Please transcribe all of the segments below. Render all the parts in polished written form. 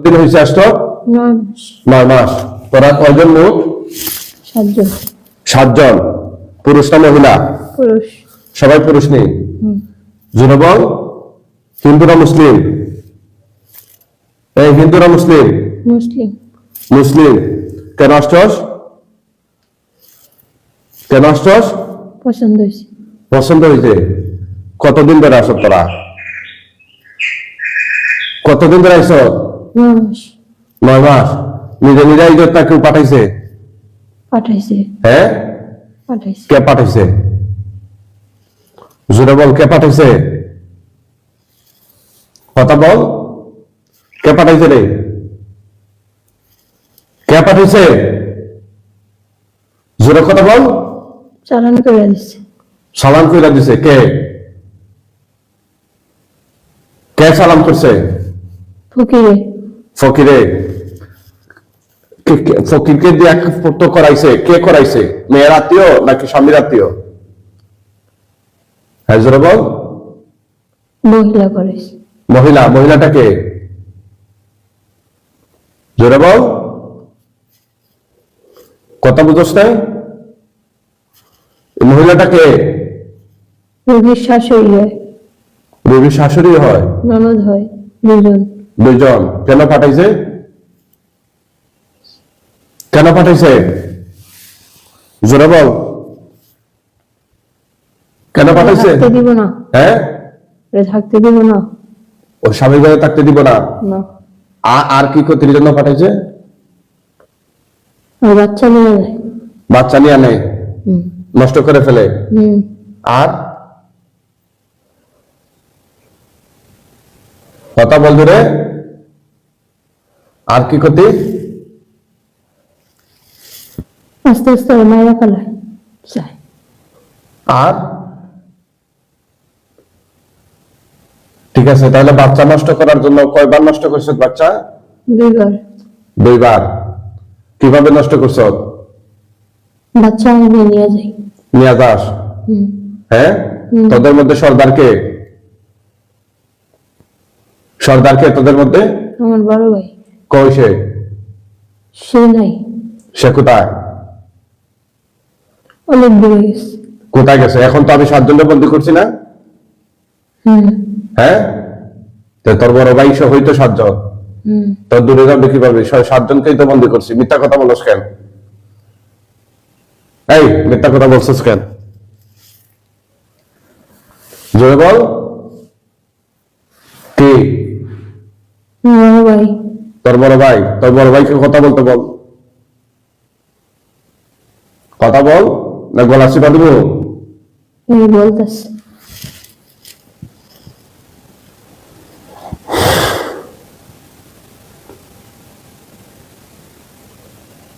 দিন হয়েছে আসতো? 9 মাস। তোরা কয়জন মোট? 7 জন। 7 জন। পুরুষ না মহিলা? পুরুষ। সবাই পুরুষ নেই? জোরে বল। হিন্দুরা মুসলিম? এই হিন্দুরা মুসলিম? মুসলিম। মুসলিম। কেন আসছস? কেন আসছস? পছন্দ হয়েছে। পছন্দ হয়েছে। কতদিন ধরে আসো তোরা? কতদিন ধরে আসো? 9 মাস। 9 মাস। নিজে নিজে ইজ্জত না কেউ পাঠাইছে? পাঠাইছে। হ্যাঁ, পাঠাইছে। কে পাঠাইছে? জোরে বল, কে পাঠাইছে? কথা বল, কে পাঠাইছে রে? কে পাঠাইছে? জোরে কথা বল। চালান করে দিচ্ছে। সালাম কইরা দিছে কে? কে সালাম করছে? ফকিরে। ফকিরে। ফকিরকে দিয়ে তো করাইছে, কে করাইছে? মেয়ের আত্মীয় নাকি স্বামীর আত্মীয়? হ্যাঁ জোরে বল। মহিলা করেছে। মহিলা। মহিলাটাকে জোরে বল। কথা বুঝোস নাই? মহিলাটাকে রোগীর শাশুড়ি হয়। রবির শাশুড়ি হয়? ননদ হয়। 2 জন। 2 জন। কেন পাঠাইছে? কেন পাঠাইছে? জোরে বল। কেন পাঠাইছে? থাকতে দিব না। হ্যাঁ, থাকতে দিব না। ও স্বামীর ঘরে থাকতে দিব না। না। আর কি করতে জন্য পাঠাইছে? আর বাচ্চা নিয়ে যায়। বাচ্চা নিয়ে আনে, নষ্ট করে ফেলে। আর কথা বল রে। আর কি করতে? আস্তে আস্তে মায়েরা ফেলায় যায়। আর ঠিক আছে, তাহলে বাচ্চা নষ্ট করার জন্য কয়বার নষ্ট করছ বাচ্চা? 2 বার। 2 বার। কিভাবে নষ্ট করছ? বাচ্চা আমি নিয়ে যাই। নিয়ে যাস? হ্যাঁ। তোদের মধ্যে সর্দার কে? সর্দার কে তোদের মধ্যে? আমার বড় ভাই। কই সে? সে নাই। সে কোথায়? অনেক দূরে গেছে। কোথায় গেছে? এখন তো আমি 7 জনের বন্দি করছি না? হ্যাঁ, তো তোর বড় ভাই সহ হইতো 7 জন। তোর দূরে যাবে কিভাবে? 7 জনকেই তো বন্দি করছি। মিথ্যা কথা বলছ কেন? এই মিথ্যা কথা বলছিস কেন? জোরে বল। কি? বড় ভাই। তোর বড় ভাই? তোর বড় ভাইকে কথা বলতে বল। কথা বল, না গলা চিপা দিব? এই বলতেছে।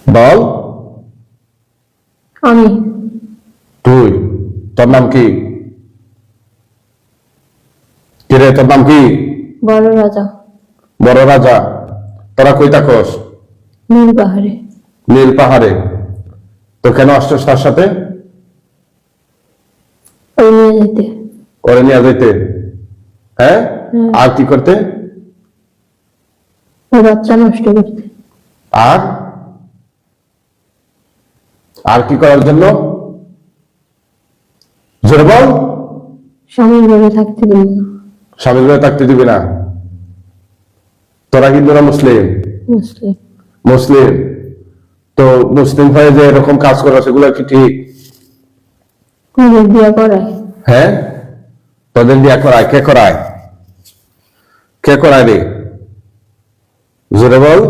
বল। আমি। তুই? তোর নাম কি? কিরে তোর নাম কি? বড় রাজা। বড় রাজা। তোরা কই থাকস? নীল পাহাড়ে। নীল পাহাড়ে। তো কেন আসছস তার সাথে? ওই নিয়ে যেতে। ওরে নিয়ে যেতে? হ্যাঁ। আর কি করতে? ওই বাচ্চা নষ্ট করতে। আর আর কি করার জন্য? জোরে বল। স্বামীর ঘরে থাকতে দিব না। স্বামীর ঘরে থাকতে দিবি না? তোরা হিন্দুরা মুসলিম? মুসলিম। মুসলিম। তো মুসলিম হয়ে যে এরকম কাজ করা সেগুলো কি ঠিক? ওদের বিয়া করায়। হ্যাঁ, তোদের বিয়া করায়? কে করায়? কে করায় রে? জোরে বল।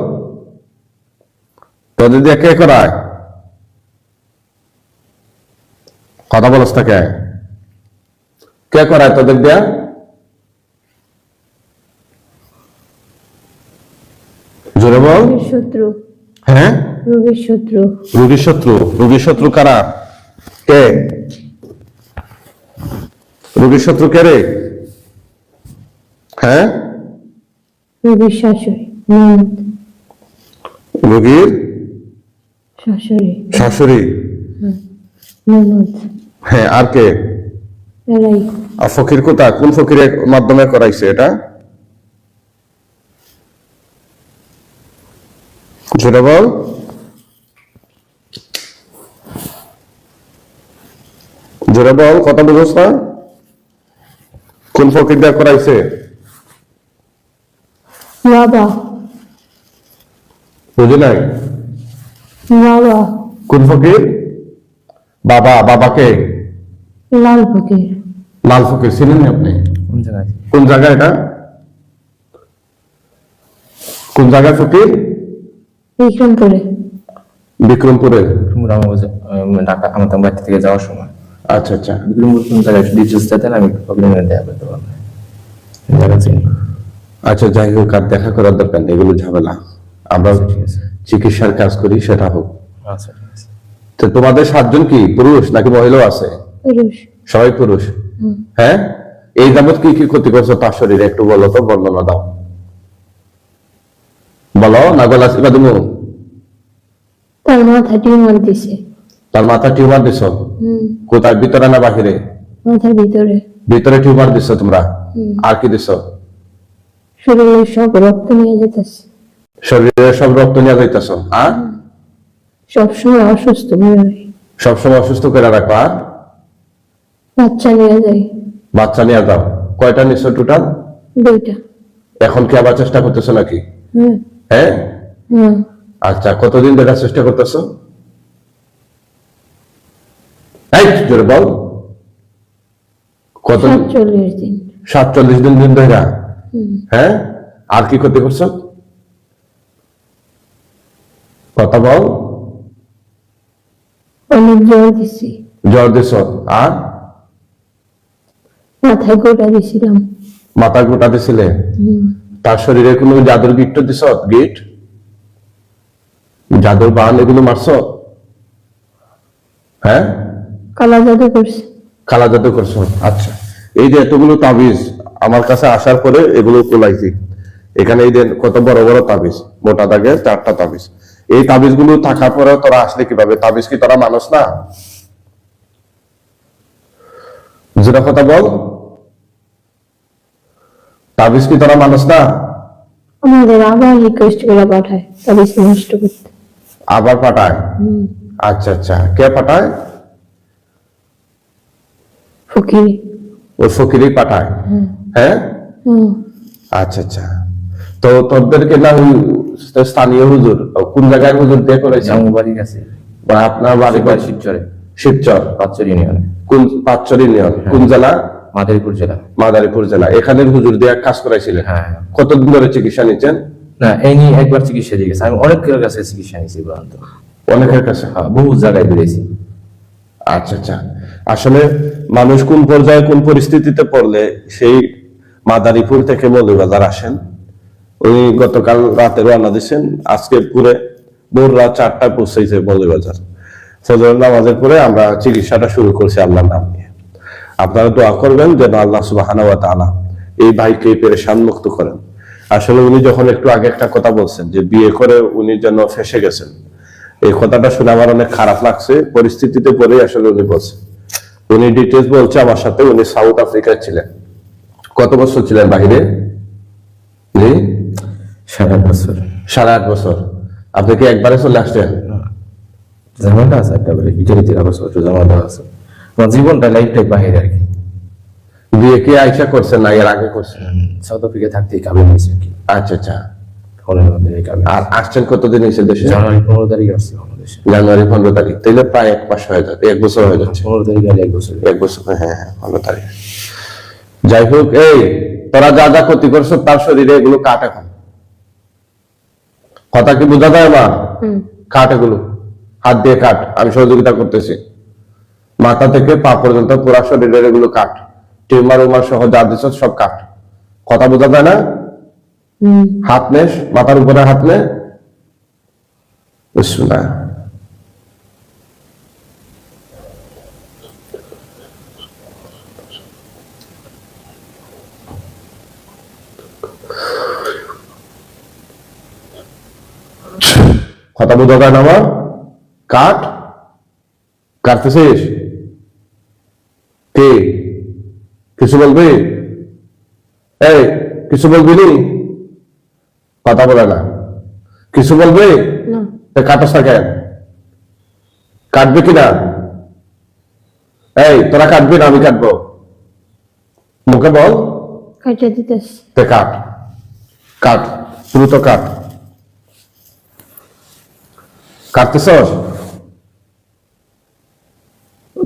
তোদের দিয়ে কে করায়? কথা বলস না কে? কে করায় তোদের দিয়া? জোরে বল। রোগীর শত্রু। হ্যাঁ, রোগীর শত্রু। রোগীর শত্রু? রোগীর শত্রু কারা? কে রোগীর শত্রু? কে রে? হ্যাঁ, রোগীর শাশুড়ি। ননদ। রোগীর শাশুড়ি। শাশুড়ি? ননদ। হ্যাঁ, আর কে? এরাই। আর ফকির কোথায়? কোন ফকিরের মাধ্যমে করাইছে এটা? জোরে বল। জোরে বল, কথা বুঝোস না? কোন ফকির দেয়া করাইছে? বাবা বুঝি নাই। বাবা কোন ফকির? বাবা। বাবাকে? লাল ফকির। লাল ফকির ছিলেন আপনি? কোন জায়গায়? কোন জায়গায় এটা? কোন জায়গায় ফকির? বিক্রমপুরে। বিক্রমপুরে? ঢাকা আমার বাড়ি থেকে যাওয়ার সময়। আচ্ছা আচ্ছা। বিক্রমপুর কোন জায়গায় ডিটেলস দিতেন, আমি প্রবলেমে দেয়া করতে পারবো। জায়গা চিনি। আচ্ছা, যাই হোক, আর দেখা করার দরকার নেই, এগুলো ঝামেলা। আমরা ঠিক আছে। চিকিৎসার কাজ করি, সেটা হোক। আচ্ছা ঠিক আছে। তো তোমাদের 7 জন কি পুরুষ নাকি মহিলাও আছে? পুরুষ। সবাই পুরুষ? হ্যাঁ। এই যাবৎ কি কি ক্ষতি করছো তার শরীরে একটু বলো তো, বর্ণনা দাও। বলো না, গলা চিপা দিমু? তার মাথা টিউমার দিছে। তার মাথা টিউমার দিছ? কোথায়, ভিতরে না বাহিরে? মাথার ভিতরে। ভিতরে টিউমার দিছ তোমরা? আর কি দিছ? শরীরের সব রক্ত নিয়ে যেতেছে। শরীরে সব রক্ত নিয়ে যাইতেছ? আর সবসময় অসুস্থ হয়ে রই। সবসময় অসুস্থ করে রাখো। আর বাচ্চা নিয়ে যাই। বাচ্চা নিয়ে যাও? কয়টা নিছো টোটাল? 2টা। এখন কি আবার চেষ্টা করতেছো নাকি? হ্যাঁ হ্যাঁ। হ্যাঁ। আচ্ছা, কতদিন ধরে চেষ্টা করতেছো? এই জোরে বল। কত? 47 দিন। 47 দিন ধরে? হ্যাঁ। আর কি ক্ষতি করছো? কথা বল। অনেক জ্বর দিছি। জ্বর দিছ? আর মাথায় গোটা দিছিলাম। মাথা গোটা দিছিলে? তার শরীরে কোনো জাদুর গিট দিছ? গিট, জাদুর বান এগুলো মারছ? হ্যাঁ। কালা জাদু করছে। কালা জাদু করছো? আচ্ছা। এই যে এতগুলো তাবিজ আমার কাছে আসার পরে এগুলো কোলাইছি। এখানে এই যে কত বড় বড় তাবিজ, মোটা দাগে 4টা তাবিজ। এই তাবিজ গুলো থাকার পরে তোরা আসলে কিভাবে? তাবিজ কি তোরা মানুষ না? যেটা কথা বল। তাবিজ কি তোরা মানুষ না? আমাদের আবার রিকোয়েস্ট করে পাঠায় তাবিজ নষ্ট করতে। আবার পাঠায়? আচ্ছা আচ্ছা। কে পাঠায়? ফকির। ওই ফকিরই পাঠায়? হ্যাঁ। আচ্ছা আচ্ছা। তো তোদেরকে না ওই স্থানীয় হুজুর, কোন জায়গায় হুজুর দিয়ে করেছে? আমার বাড়ির কাছে। বা আপনার বাড়ি? শিবচরে। শিবচর? পাঁচচর ইউনিয়নে। কোন পাঁচচর ইউনিয়ন? কোন জেলা? মাদারীপুর জেলা। মাদারীপুর জেলা। এখানে হুজুর দিয়ে কাজ করাইছিলেন? হ্যাঁ। কতদিন ধরে চিকিৎসা নিচ্ছেন? না, এই নিয়ে একবার চিকিৎসা দিয়ে গেছে। আমি অনেকের কাছে চিকিৎসা নিয়েছি পর্যন্ত। অনেকের কাছে? হ্যাঁ, বহু জায়গায় বেরিয়েছি। আচ্ছা আচ্ছা। আসলে মানুষ কোন পর্যায়ে কোন পরিস্থিতিতে পড়লে সেই মাদারীপুর থেকে মৌলভীবাজার আসেন। উনি গতকাল রাতে রওনা দিচ্ছেন, আজকে পুরে ভোর রাত 4টায় পৌঁছেছে মৌলভীবাজার। ফজরের নামাজের পরে আমরা চিকিৎসাটা শুরু করছি আল্লাহর নাম নিয়ে। আপনারা দোয়া করবেন যেন আল্লাহ সুবহানাহু ওয়া তাআলা এই ভাইকে পেরেশান মুক্ত করেন। আসলে উনি যখন একটু আগে একটা কথা বলছেন যে বিয়ে করে উনি যেন ফেসে গেছেন, এই কথাটা শুনে আমার অনেক খারাপ লাগছে। পরিস্থিতিতে পড়েই আসলে উনি বলছেন। উনি ডিটেলস বলছে আমার সাথে। উনি সাউথ আফ্রিকায় ছিলেন। কত বছর ছিলেন বাহিরে? জি, 7-8 বছর। 8.5 বছর। আপনি কি একবারে চলে আসছেন? জামাটা আছে একটা বলে ইটালিতে আবার ছোট জামাটা আছে। আমার জীবনটা লাইফটাই বাইরে আর কি। বিয়ে কি আইসা করছেন না এর আগে করছেন? সাউথ আফ্রিকা থাকতেই কাবিন হয়েছে আর কি। আচ্ছা আচ্ছা। ফোনের মধ্যে এই কাবিন। আর আসছেন কতদিন হয়েছে দেশে? জানুয়ারি 15 তারিখ আসছি বাংলাদেশে। জানুয়ারি 15 তারিখ। তাইলে প্রায় 1 মাস হয়ে যাচ্ছে, 1 বছর হয়ে যাচ্ছে। 15 তারিখ গেলে 1 বছর। 1 বছর, হ্যাঁ হ্যাঁ, 15 তারিখ। যাই হোক, এই তোরা যা যা ক্ষতি করছো তার শরীরে এগুলো কাট। এখন কথা কি বোঝা যায় মা? কাট এগুলো, হাত দিয়ে কাট। আমি সহযোগিতা করতেছি। মাথা থেকে পা পর্যন্ত পুরা শরীরের এগুলো কাট। টিউমার উমার সহ যা দিছ সব কাট। কথা বোঝা যায় না? হাত নে, মাথার উপরে হাত নে। বিসমিল্লাহ। কথা বোঝা যায় না আমার? কাট। কাটতেছিস? কে কিছু বলবি? এই কিছু বলবি নি? কথা বলে না। কিছু বলবে? না। তা কাটো কেন? কাটবে কিনা? এই তোরা কাটবি না আমি কাটবো? মুখে বল। কাটা দিতেছি। তে কাট, কাট, দ্রুত কাট। কাটতেছস?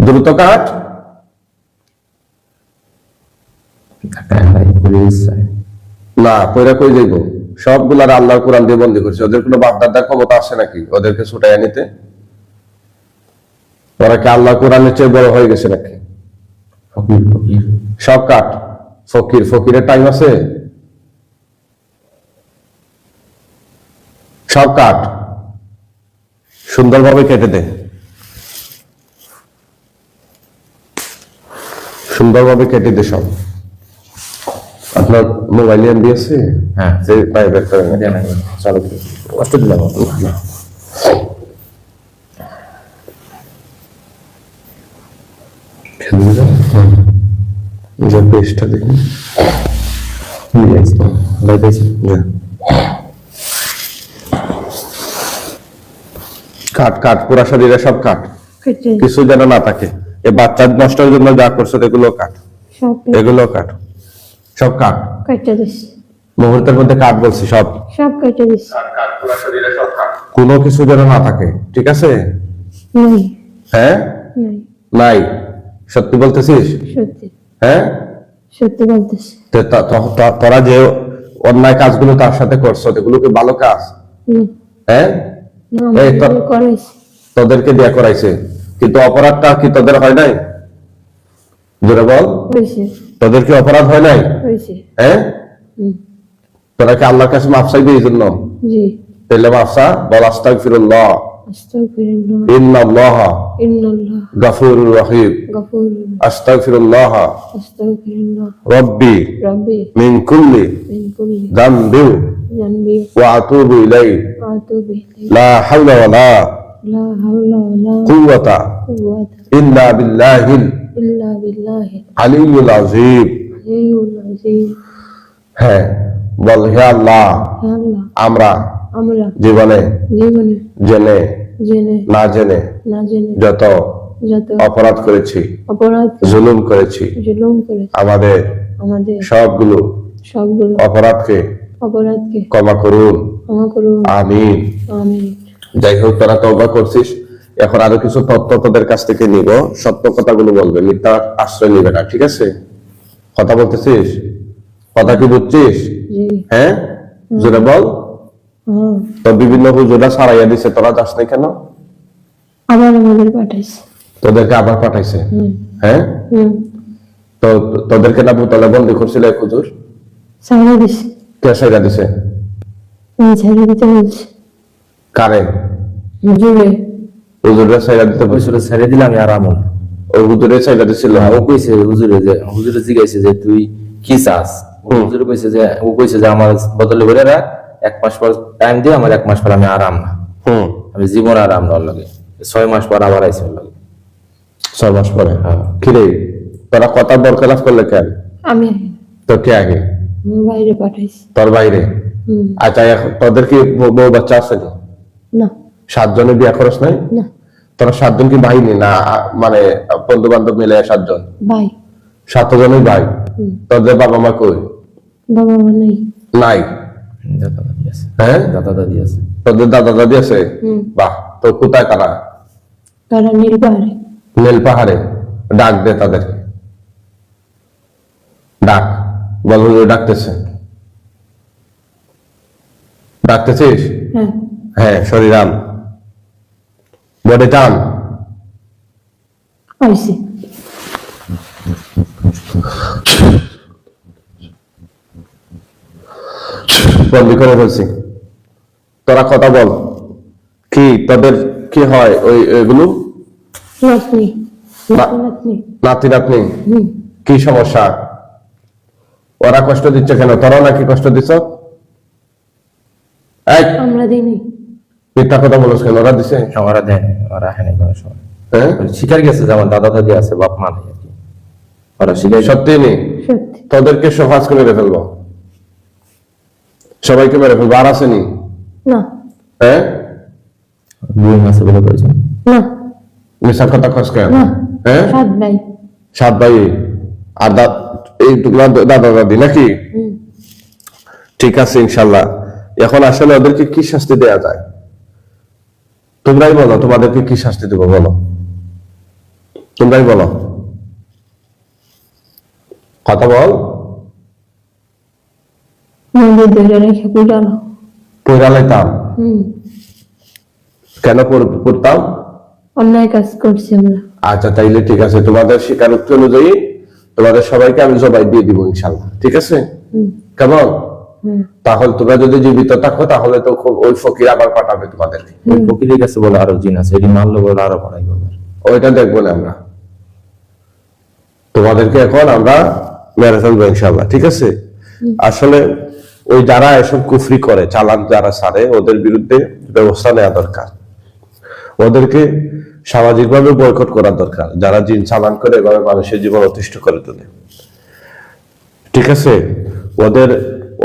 দ্রুত কাট। না পয়রা কই যাইব? সবগুলার আল্লাহর কোরআন দিয়ে বন্দী করছে। ওদের কোনো বাপদাদার ক্ষমতা আছে নাকি ওদেরকে ছুটাইয়া নিতে? ওরা কি আল্লাহ কোরআনের চেয়ে বড় হয়ে গেছে নাকি? ফকির ফকির সব কাট। ফকির, ফকিরের টাইম আছে? সব কাট, সুন্দরভাবে কেটে দে, সুন্দরভাবে কেটে দে সব। আপনার মোবাইলে এমবি আছে? হ্যাঁ। যে পাই বের করে না। দেন একবার। চালু কষ্ট দিলাম না যে পেজটা দেখুন। কাট কাট, পুরা শরীরে সব কাট, কেটে কিছু যেন না থাকে। এই বাচ্চা নষ্টের জন্য যা করছো এগুলো কাট, সব এগুলো কাট, সব কাট। কেটে দিছি। মুহূর্তের মধ্যে কাট বলছি সব। সব কেটে দিছি। কোনো কিছু যেন না থাকে, ঠিক আছে? নাই। হ্যাঁ নাই। নাই, সত্যি বলতেছিস? সত্যি। হ্যাঁ, সত্যি বলতেছি। তোরা যে অন্যায় কাজগুলো তার সাথে করছো এগুলো কি ভালো কাজ? না। হ্যাঁ, না, এই তো- আমি করাইছি। তোদেরকে দিয়া করাইছে, কিন্তু অপরাধটা কি তোদের হয় নাই? জোরে বল, হয়েছে। তোদের কি অপরাধ হয় নাই? হয়েছে। হ্যাঁ, হুম। তোরা কি আল্লাহর কাছে মাফ চাইবি এই জন্য? জি। তাহলে মাফসা বল, আস্তাগফিরুল্লাহ আস্তাগফিরুল্লাহ। ইন্নাল্লাহা ইন্নাল্লাহ গাফুরুর রহিম। গফুর। আস্তাগফিরুল্লাহ আস্তাগফিরুল্লাহ রব্বি রাব্বি মিন কুল্লি মিন কুল্লি যামবিন যানবি ওয়া আতুবু ইলাইহি ওয়া আতুবু ইলাইহি। লা হাওলা ওয়ালা লা হাওলা ওয়ালা কুওয়াতা কুওয়াতা ইল্লা বিল্লাহিল ইল্লা বিল্লাহিল আলিয়্যিল আযীম। আলিয়্যিল আযীম। হ্যাঁ, বল হে আল্লাহ, হে আল্লাহ, আমরা আমরা জীবনে জীবনে জেনে জেনে না জেনে না জেনে যত যত অপরাধ করেছি, অপরাধ জুলুম করেছি, জুলুম করেছি আমাদের আমাদের সবগুলো সবগুলো অপরাধকে অপরাধকে ক্ষমা করুন, ক্ষমা করুন। আমিন। আমিন। যাই হোক, তোরা তওবা করছিস, এখন আরো কিছু তথ্য তোদের কাছ থেকে নিব, সত্য কথাগুলো বলবে, মিথ্যা আশ্রয় নিবে না, ঠিক আছে? কথা বলতেছিস? কথা কি বুঝছিস? জি। হ্যাঁ, জোরে বল। হ্যাঁ। তো বিভিন্ন হুজুরা সারাইয়া দিছে, তোরা যাস নাই কেন? আবার আমাদের পাঠাইছে। তোদেরকে আবার পাঠাইছে? হুম। হ্যাঁ, হুম। তো তোদেরকে না বোতলে বন্দি করছিল এক হুজুর? ছাড়া দিছে। কে সাইরা দিছে? আমি ছাড়া দিতে বলছি। কারে? হুজুরে। হুজুরে সাইরা দিতে বলছিল? হুজুরে ছেড়ে দিলাম আর আমল। ওই হুজুরে সাইরা দিছিল? ও কইছে হুজুরে জিজ্ঞাসা যে তুই কি চাস? হুজুরে কইছে যে আমার বদলে করে রাখ, 1 মাস পর টাইম দিয়ে, আমার 1 মাস পর আমি আরাম না, হুম, আমি জীবন আরাম না লাগে। 6 মাস পর আবার আইসে ওর লাগে। 6 মাস পরে? হ্যাঁ। কিরে, তোরা কথা বরখলাফ করলে কেন? আমি তো কে আগে? বাইরে পাঠাইছি। তোর বাইরে? হুম। আচ্ছা, এখন তোদের কি বউ বাচ্চা আছে না? না। 7 জনের বিয়ে খরচ নাই? না। তোরা 7 জন কি ভাই নি না, মানে বন্ধু বান্ধব মিলে 7 জন? ভাই। 7 জনই ভাই। তোদের বাবা মা কই? বাবা মা নেই। নাই? দাদা দাদি আছে। হ্যাঁ, দাদা দাদি আছে। তোদের দাদা দাদি আছে? হুম। বাহ, তো কোথায় তারা? তারা নীল পাহাড়ে। নীল পাহাড়ে। ডাক দে তাদেরকে, ডাক, বল হুজুর ডাকতেছে। ডাকতেছিস? হ্যাঁ। হ্যাঁ, শরীর আন, বডি টান। আইসি। বন্দি করে ফেলছি। তোরা কথা বল, কি তোদের কি হয়? ওইগুলো নাতনি। না- নাতনি। নাতি নাতনি হুম। কি সমস্যা? ওরা কষ্ট দিচ্ছে কেন? তোরাও নাকি কষ্ট দিচ্ছ? এই আমরা দিই নাই। মিথ্যা কথা বলছ কেন? ওরা দিছে? ওরা দেয় নাই, ওরা আসে নাই কোনো সময়। হ্যাঁ, শিকার গেছে, যেমন দাদা দাদি আছে, বাপ মা নেই আর কি। ওরা শিকার সত্যি নেই? সত্যি। তোদেরকে সহজ করে মেরে ফেলবো, সবাইকে মেরে ফেলবো। আর আসেনি? না। হ্যাঁ, বোন আছে বলে কয়েছেন। না, মিশা কথা কস কেন? না, হ্যাঁ, 7 ভাই। 7 ভাই আর এই দাদা দাদি নাকি? হুম। ঠিক আছে ইনশাল্লাহ। এখন আসলে ওদেরকে কি শাস্তি দেয়া যায়? তোমরাই বলো, তোমাদেরকে কি শাস্তি দেবো বলো, তোমরাই বলো, কথা বল। নদী ধরে রেখে পুরানো। পয়রা লাইতাম? হুম। কেন পড়তাম? অন্যায় কাজ করছি আমরা। আচ্ছা তাইলে ঠিক আছে, তোমাদের স্বীকারোক্তি অনুযায়ী তোমাদের সবাইকে আমি জবাই দিয়ে দিব ইনশাল্লাহ, ঠিক আছে? হুম। কেমন? হুম। তাহলে তোমরা যদি জীবিত থাকো তাহলে তো ওই ফকির আবার পাঠাবে তোমাদেরকে। ওই ফকিরের কাছে বলে আরো জিন আছে, এটি মানলো বলে আরো পাঠাই বলে। ওইটা দেখবো না আমরা, তোমাদেরকে এখন আমরা মেরে ফেলবো ইনশাল্লাহ, ঠিক আছে? আসলে ওই যারা এসব কুফরি করে, চালাক যারা ছাড়ে, ওদের বিরুদ্ধে ব্যবস্থা নেওয়া দরকার। ওদেরকে সামাজিকভাবে বয়কট করা দরকার, যারা জিন চালান করে এভাবে মানুষের জীবন অতিষ্ঠ করে তোলে, ঠিক আছে?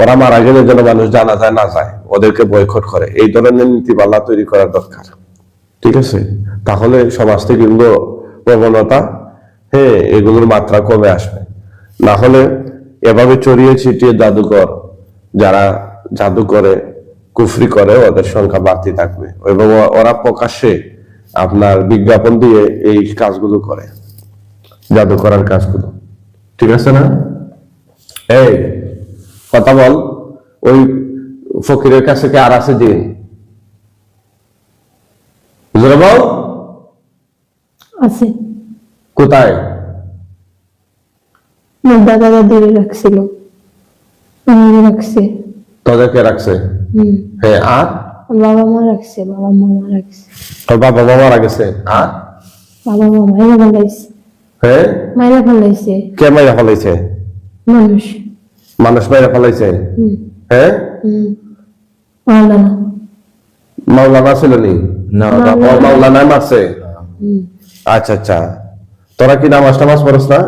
ওরা মারা গেলে যেন মানুষ জানা যায় না যায়, ওদেরকে বয়কট করে, এই ধরনের নীতিমালা তৈরি করা দরকার, ঠিক আছে? তাহলে সমাজ থেকে এগুলো প্রবণতা, হ্যাঁ, এগুলোর মাত্রা কমে আসবে। না হলে এভাবে চড়িয়ে ছিটিয়ে জাদুকর যারা জাদু করে, কুফরি করে, ওদের সংখ্যা বাড়তে থাকবে এবং ওরা প্রকাশ্যে আপনার বিজ্ঞাপন দিয়ে এই কাজগুলো করে, জাদু করার কাজগুলো, ঠিক আছে না? এই কথা বল, ওই ফকিরের কাছে কি আর আছে দিন? জোরে বল। আছে। কোথায়? আমার দাদা দাদিরে রাখছিল, আমারে রাখছে। তোদেরকে রাখছে? হুম। হ্যাঁ, আর আর বাবা মা রাখছে, বাবা মামা রাখছে। তোর বাবা মা মারা গেছে? আর বাবা মা মাইরা ফেলাইছে। হ্যাঁ, মাইরা ফেলাইছে কে মাইরা ফেলাইছে? মানুষ। মানুষ মাইরা ফেলাইছে? হুম। হ্যাঁ, হুম। মাওলানা। মাওলানা ছিল নি? না, ও মাওলানা মারছে? হুম। আচ্ছা আচ্ছা, তোরা কি নামাজ টামাজ পড়স না?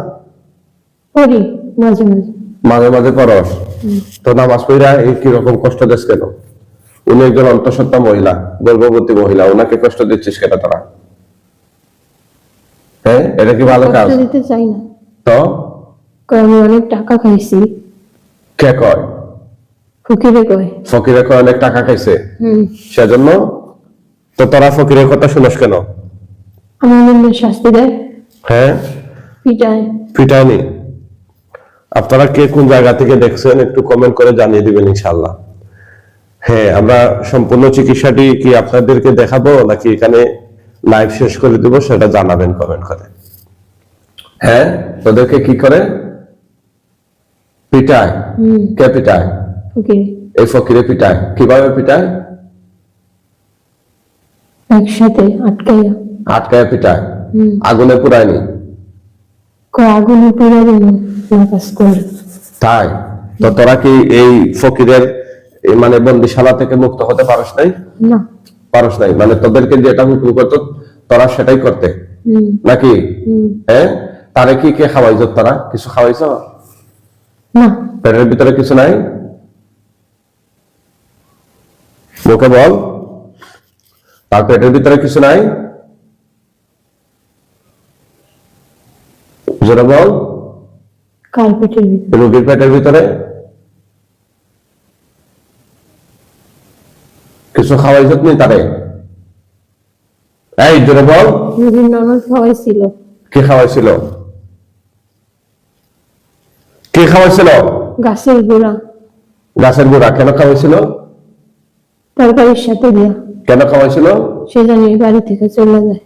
পড়ি মাঝে মাঝে। মাঝে মাঝে পড়স? তো নামাজ পড়া এই কিরকম কষ্ট দিস কেন? উনি একজন অন্তঃসত্ত্বা মহিলা, গর্ভবতী মহিলা, ওনাকে কষ্ট দিচ্ছিস কেন তোরা? হ্যাঁ, এটা কি ভালো কাজ? কষ্ট দিতে চাই না, তো কয় আমি অনেক টাকা খাইছি। কে কয়? ফকিরে কয়। ফকিরে কয় অনেক টাকা খাইছে, হুম। সেজন্য তো তোরা ফকিরের কথা শুনস কেন? আমার মনে শাস্তি দেয়, হ্যাঁ, পিটায়। পিটায়নি? আপনারা কে কোন জায়গা থেকে দেখছেন একটু কমেন্ট করে জানিয়ে দিবেন ইনশাআল্লাহ। হ্যাঁ, আমরা সম্পূর্ণ চিকিৎসাটি কি আপনাদেরকে দেখাবো নাকি এখানে লাইভ শেষ করে দিব, সেটা জানাবেন কমেন্ট করে। হ্যাঁ, তোদেরকে কি করে পিটায়? হুম। কে পিটায়? ফকিরে। এই ফকিরে পিটায়। কিভাবে পিটায়? একসাথে আটকাইয়া। আটকায় পিটায়? হুম। আগুনে পুরায়নি? কয় আগুনে পুরা দিন না কাজ করে। তাই? তো তোরা কি এই ফকিরের মানে বন্দিশালা থেকে মুক্ত হতে পারস নাই? না। পারস নাই মানে তোদেরকে যেটা হুকুম করতো তোরা সেটাই করতে হুম। নাকি? হুম। হ্যাঁ, তারে কি কে খাওয়াইছ? তোরা কিছু খাওয়াইছ? না। পেটের ভিতরে কিছু নাই? মুখে বল, তার পেটের ভিতরে কিছু নাই? জোরে বল। কার্পেটের ভিতরে। রোগীর পেটের ভিতরে কিছু খাওয়াইছ নি তারে? এই জোরে বল। রোগীর ননদ খাওয়াইছিল। কে খাওয়াইছিল? কে খাওয়াইছিল? গাছের গোড়া। গাছের গোড়া কেন খাওয়াইছিল? তরকারির সাথে দিয়া। কেন খাওয়াইছিল? সে জানি বাড়ি থেকে চলে যায়।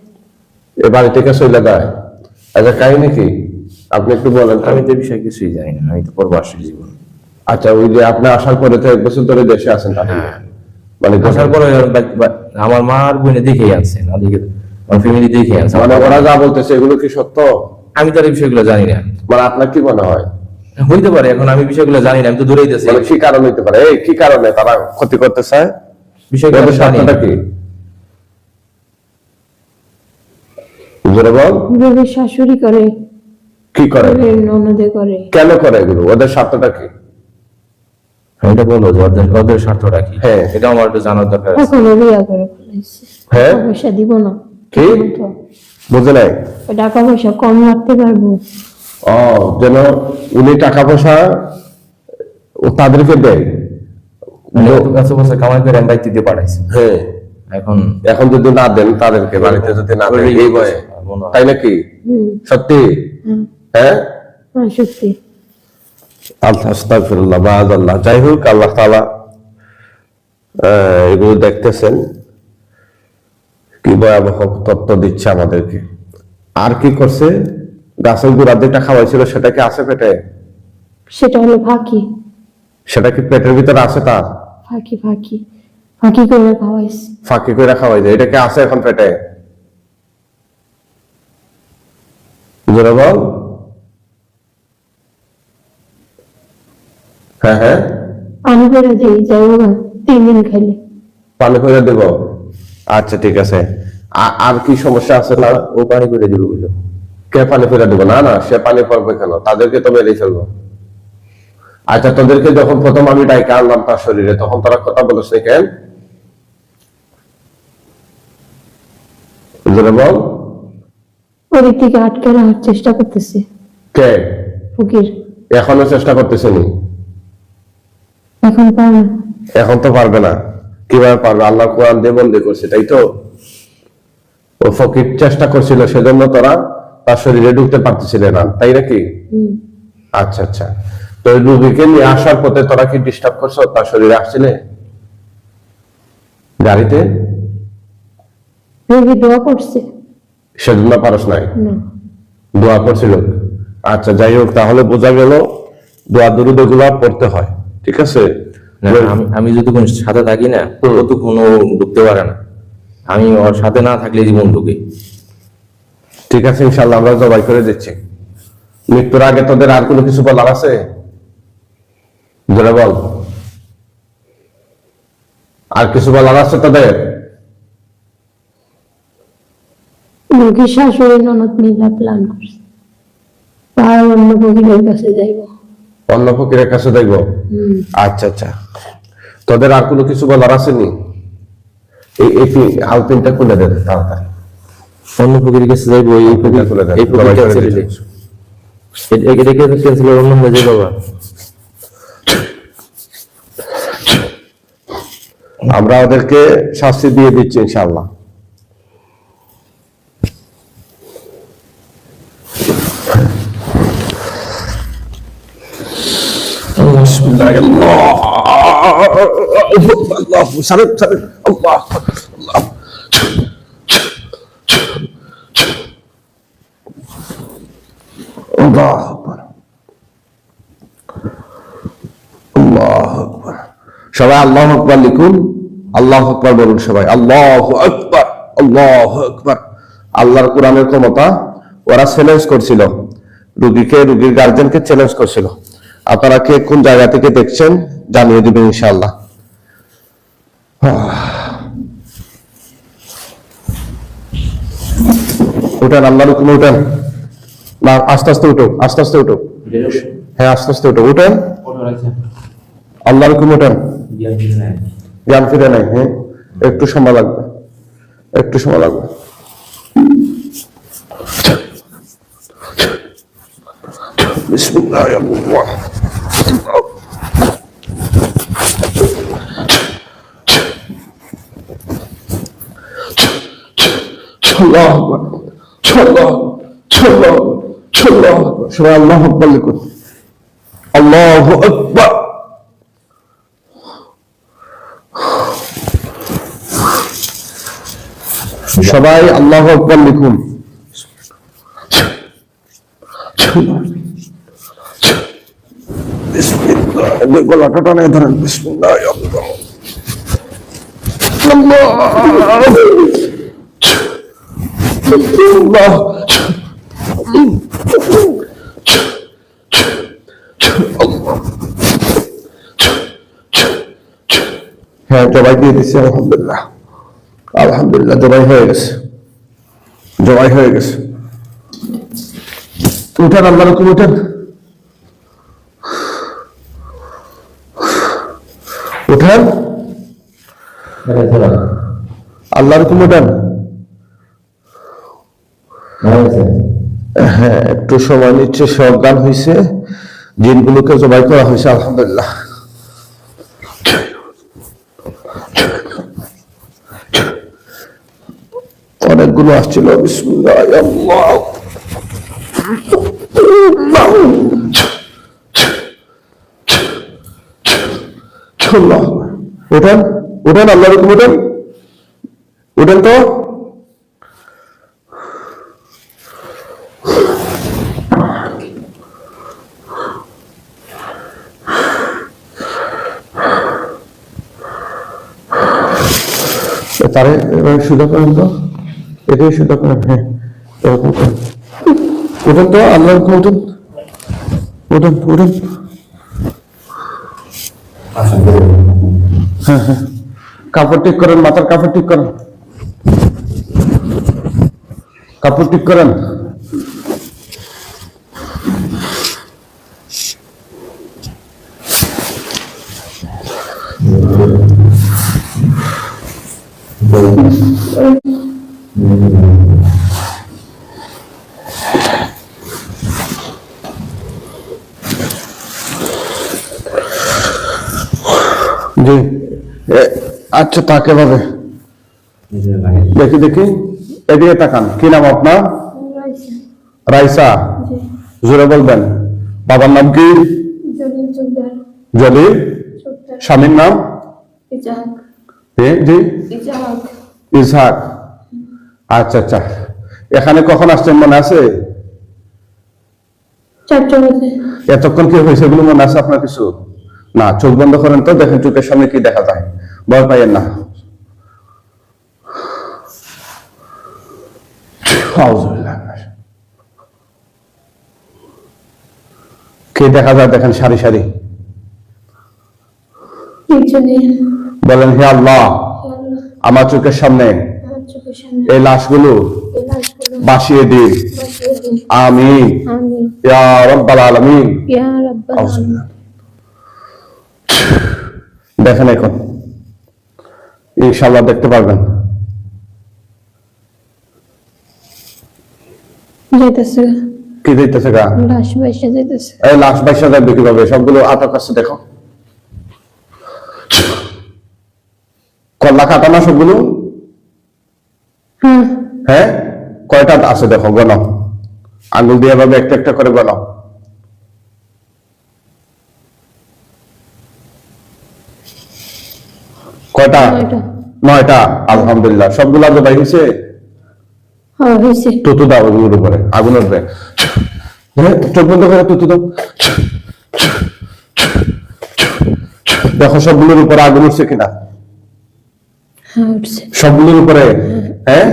এ বাড়ি থেকে চলে যায়? আচ্ছা, কাহিনী কি আপনি একটু বলেন তো। আমি তো এই বিষয়ে কিছুই জানি না, আমি তো প্রবাসী জীবন। আচ্ছা, ওই যে আপনি আসার পরে তো 1 বছর ধরে দেশে আছেন, তাহলে মানে আসার পরে আমার মা আর বোনে দেখেই আনছে, না দেখে আমার ফ্যামিলি দেখে আনছে। মানে ওরা যা বলতেছে এগুলো কি সত্য? আমি তো আর এই বিষয়গুলো জানি না। মানে আপনার কি মনে হয়? হইতে পারে, এখন আমি বিষয়গুলো জানি না, আমি তো দূরেই দিয়েছি। মানে কি কারণ হইতে পারে? এই কি কারণে তারা ক্ষতি করতে চায়? বিষয়গুলো ওদের আমি জানি স্বার্থটা না। কি? জোরে বল। রোগীর শাশুড়ি করে, কি করে? রোগীর ননদে করে। কেন করে এগুলো? ওদের স্বার্থটা কি? এটা বলো যে ওদের ওদের স্বার্থটা কি? হ্যাঁ। এটা আমার একটু জানার দরকার আছে। এখনো বিয়া করে ফেলাইছে, হ্যাঁ? টাকা পয়সা দিব না। কি তো বুঝে নাই? ওই টাকা পয়সা কম রাখতে পারবো। ও, যেন উনি টাকা পয়সা ও তাদেরকে দেয়। মানে ওদের কাছে বসে কামাই করে আমি বাইতে দিয়ে পাঠাইছি। হ্যাঁ, এখন এখন যদি না দেন তাদেরকে, বাড়িতে যদি না দেন এই বয়ে, মনে হয়। তাই নাকি? হুম, সত্যি? হুম, হ্যাঁ, হ্যাঁ, সত্যি। আস্তাগফিরুল্লাহ, মাআযাল্লাহ। যাই হোক, আল্লাহ তাআলা এগুলো দেখতেছেন, কি ভয়াবহ তত্ত্ব দিচ্ছে আমাদেরকে। আর কি করছে? গাছের গোড়া যেটা খাওয়াইছিল সেটা কি আছে পেটে? সেটা হলো ফাঁকি, সেটা কি পেটের ভিতরে আছে? তার ফাঁকি, ফাঁকি, ফাঁকি করে খাওয়াইছি। ফাঁকি করে খাওয়াই যায়, এটা কি আছে এখন পেটে? জোরে বল। হ্যাঁ হ্যাঁ, আমি করে দিই, যাই হোক 3 দিন খাইলে। পানি করে দেব। আচ্ছা, ঠিক আছে। আর কি সমস্যা আছে তার? ও পানি করে দিবে বুঝলো। কে পানি করে দেবো? না না, সে পানি পড়বে কেন? তাদেরকে তো মেরেই ফেলবো। আচ্ছা, তোদেরকে যখন প্রথম আমি ডাইকে আনলাম তার শরীরে, তখন তারা কথা বলেছে কেন? জোরে বল। ওদিক থেকে আটকে রাখার চেষ্টা করতেছে কে? ফকির। এখনো চেষ্টা করতেছে নি? এখন পারে না। এখন তো পারবে না। কিভাবে পারবে? আল্লাহ কোরআন দিয়ে বন্দী করছে, তাই তো? ও ফকির চেষ্টা করছিল, সেজন্য তোরা তার শরীরে ঢুকতে পারতেছিলে না, তাই নাকি? হুম, আচ্ছা আচ্ছা। তো ওই রুগীকে নিয়ে আসার পথে তোরা কি ডিস্টার্ব করছো? তার শরীরে আসছিলে গাড়িতে? রোগী দোয়া করছে সেজন্য পারস নাই? না। দোয়া করছিল। আচ্ছা, যাই হোক, তাহলে বোঝা গেল দোয়া দুরুদ এগুলা পড়তে হয়, ঠিক আছে? না, আমি যদি কোন সাথে থাকি না, ও তো কোনো ঢুকতে পারে না। আমি ওর সাথে না থাকলে জীবন ঢুকে। ঠিক আছে, ইনশাল্লাহ আমরা জবাই করে দিচ্ছি। মৃত্যুর আগে তোদের আর কোনো কিছু বলার আছে? জোরে বল। আর কিছু বলার আছে তোদের? রোগীর শাশুড়ি ননদ মিলা প্ল্যান করছে, আর অন্য ফকিরের কাছে যাইব। অন্য ফকিরের কাছে দেখবো? হুম, আচ্ছা আচ্ছা। তোদের আর কোনো কিছু বলার আসেনি? এই আলপিনটা খুলে দে তাড়াতাড়ি। অন্য ফকিরের কাছে যাইবো, এই ফকির খুলে দেন, এই ফকির জবাই করে ক্যান্সেল দিচ্ছি। হইলে এটা ক্যান্সেল অন্য হয়ে যায় বাবা। আমরা ওদেরকে শাস্তি দিয়ে দিচ্ছি ইনশাআল্লাহ। সবাই আল্লাহ আকবার লিখুন। আল্লাহ আকবার বলুন সবাই। আল্লাহ আকবার, আল্লাহ আকবার। আল্লাহর কোরআনের ক্ষমতা। ওরা চ্যালেঞ্জ করছিল রুগীর গার্জেনকে চ্যালেঞ্জ করছিল। আপনারা কে কোন জায়গা থেকে দেখছেন জানিয়ে দিবেন ইনশাআল্লাহ। উঠেন, আল্লাহর হুকুমে উঠেন। না, আস্তে আস্তে উঠো, আস্তে আস্তে উঠো। হ্যাঁ, আস্তে আস্তে উঠো, উঠেন। আল্লাহর হুকুমে উঠেন। জ্ঞান ফিরে নাই। হ্যাঁ, একটু সময় লাগবে, একটু সময় লাগবে। বিসমিল্লাহির সবাই আল্লাহু আকবার লিখুন। আল্লাহু আকবার। সবাই আল্লাহু আকবার লিখুন। বিসমিল্লাহ, গলাটা টানে ধরেন। বিসমিল্লাহ, আল্লাহ আল্লাহ। হ্যাঁ, জবাই দিয়ে দিচ্ছি। আলহামদুলিল্লাহ, আলহামদুলিল্লাহ, জবাই হয়ে গেছে, জবাই হয়ে গেছে। উঠেন, আল্লাহর হুকুম উঠেন। উঠেন, আল্লাহর হুকুম উঠেন। হ্যাঁ, একটু সময় নিচ্ছে, সে অজ্ঞান হয়েছে, জিনগুলোকে জবাই করা হয়েছে আলহামদুলিল্লাহ। অনেকগুলো আসছিল। বিসমিল্লাহ আল্লাহ। উঠেন উঠেন, আল্লাহর হুকুম উঠেন, উঠেন তো। তারে এবার সুদা করেন তো, এটাই সুদা করেন। হ্যাঁ, এরকম করেন। উঠেন তো, আল্লাহর হুকুম উঠেন, উঠেন উঠেন। হ্যাঁ হ্যাঁ, কাপড় ঠিক করেন, মাথার কাপড় ঠিক করেন, কাপড় ঠিক করেন। জি, আচ্ছা, তাকে ভাবে দেখি দেখি, এদিকে তাকান। কি নাম আপনার? রাইসা। জোরে বলবেন। বাবার নাম কি? জলিল। স্বামীর নাম? জি, ইসহাক। আচ্ছা আচ্ছা, এখানে কখন আসছেন মনে আছে? এতক্ষণ কি হয়েছে এগুলো মনে আছে আপনার কিছু? না, চোখ বন্ধ করেন তো, দেখেন চোখের সামনে কি দেখা যায়। ভয় পাইয়েন না। কি দেখা যায় দেখেন, সারি সারি। বলেন, হে আল্লাহ, আমার চোখের সামনে এই লাশগুলো বাসিয়ে দিন। আমিন ইয়া রাব্বাল আলামিন। দেখেন এখন ইনশাআল্লাহ দেখতে পারবেন। কি দেখতেছে গা? এই লাশ বাইসা যাবে কিভাবে? সবগুলো আটক আছে, দেখো। কল্লা কাটা না সবগুলো? হ্যাঁ, কয়টা আছে দেখো, গণ। আঙুল দিয়ে ভাবে একটা একটা করে গণ। কয়টা? 9টা। আলহামদুলিল্লাহ, সবগুলো জবাই হয়েছে। তুতু দাও ওগুলোর উপরে, আগুন উঠবে। চোখ বন্ধ করে তুতু দাও। দেখো সবগুলোর উপরে আগুন উঠছে কিনা। সবগুলোর উপরে? হ্যাঁ,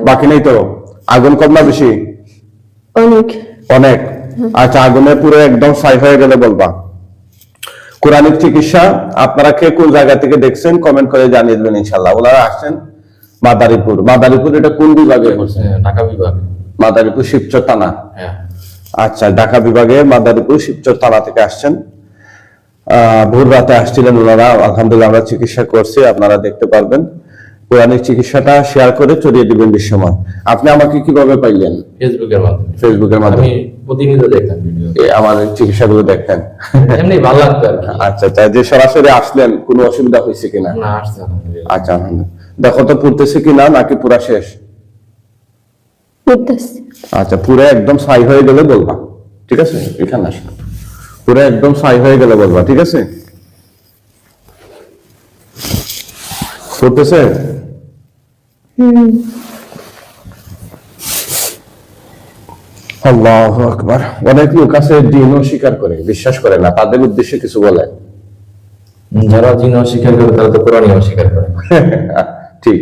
বাকি নেই তো? আগুন কম না বেশি? অনেক অনেক। আচ্ছা, আগুনে পুরো একদম ছাই হয়ে গেলে বলবা। কোরআনিক চিকিৎসা আপনারা কে কোন জায়গা থেকে দেখছেন কমেন্ট করে জানিয়ে দেবেন ইনশাআল্লাহ। ওনারা আসছেন মাদারীপুর। মাদারীপুর এটা কোন বিভাগে? ঢাকা বিভাগে। মাদারীপুর শিবচর থানা। আচ্ছা, ঢাকা বিভাগে মাদারীপুর শিবচর থানা থেকে আসছেন। ভোর রাতে আসছিলেন ওনারা। আলহামদুলিল্লাহ, আমরা চিকিৎসা করছি, আপনারা দেখতে পারবেন। কোরআনিক চিকিৎসাটা শেয়ার করে ছড়িয়ে দিবেন বিশ্বময়। আপনি আমাকে কিভাবে পাইলেন? ফেসবুকের মাধ্যমে। প্রতিনিয়ত দেখতেন ভিডিও, আমার চিকিৎসাগুলো দেখতেন। এমনি ভালো লাগতো আর কি। আচ্ছা আচ্ছা, যে সরাসরি আসলেন কোনো অসুবিধা হয়েছে কিনা? না, আসছে না। আচ্ছা, দেখো তো পুড়তেছে কিনা, নাকি পুরা শেষ? আচ্ছা, পুরো একদম ছাই হয়ে গেলে বলবা, ঠিক আছে? এখানে আসো, পুরো একদম ছাই হয়ে গেলে বলবা, ঠিক আছে? পুড়তেছে? আল্লাহু আকবার। অনেক লোক আছে জিনও স্বীকার করে, বিশ্বাস করে না, তাদের উদ্দেশ্যে কিছু বলে। যারা জিন অস্বীকার করে তারা তো কোরআনই অস্বীকার করে। ঠিক,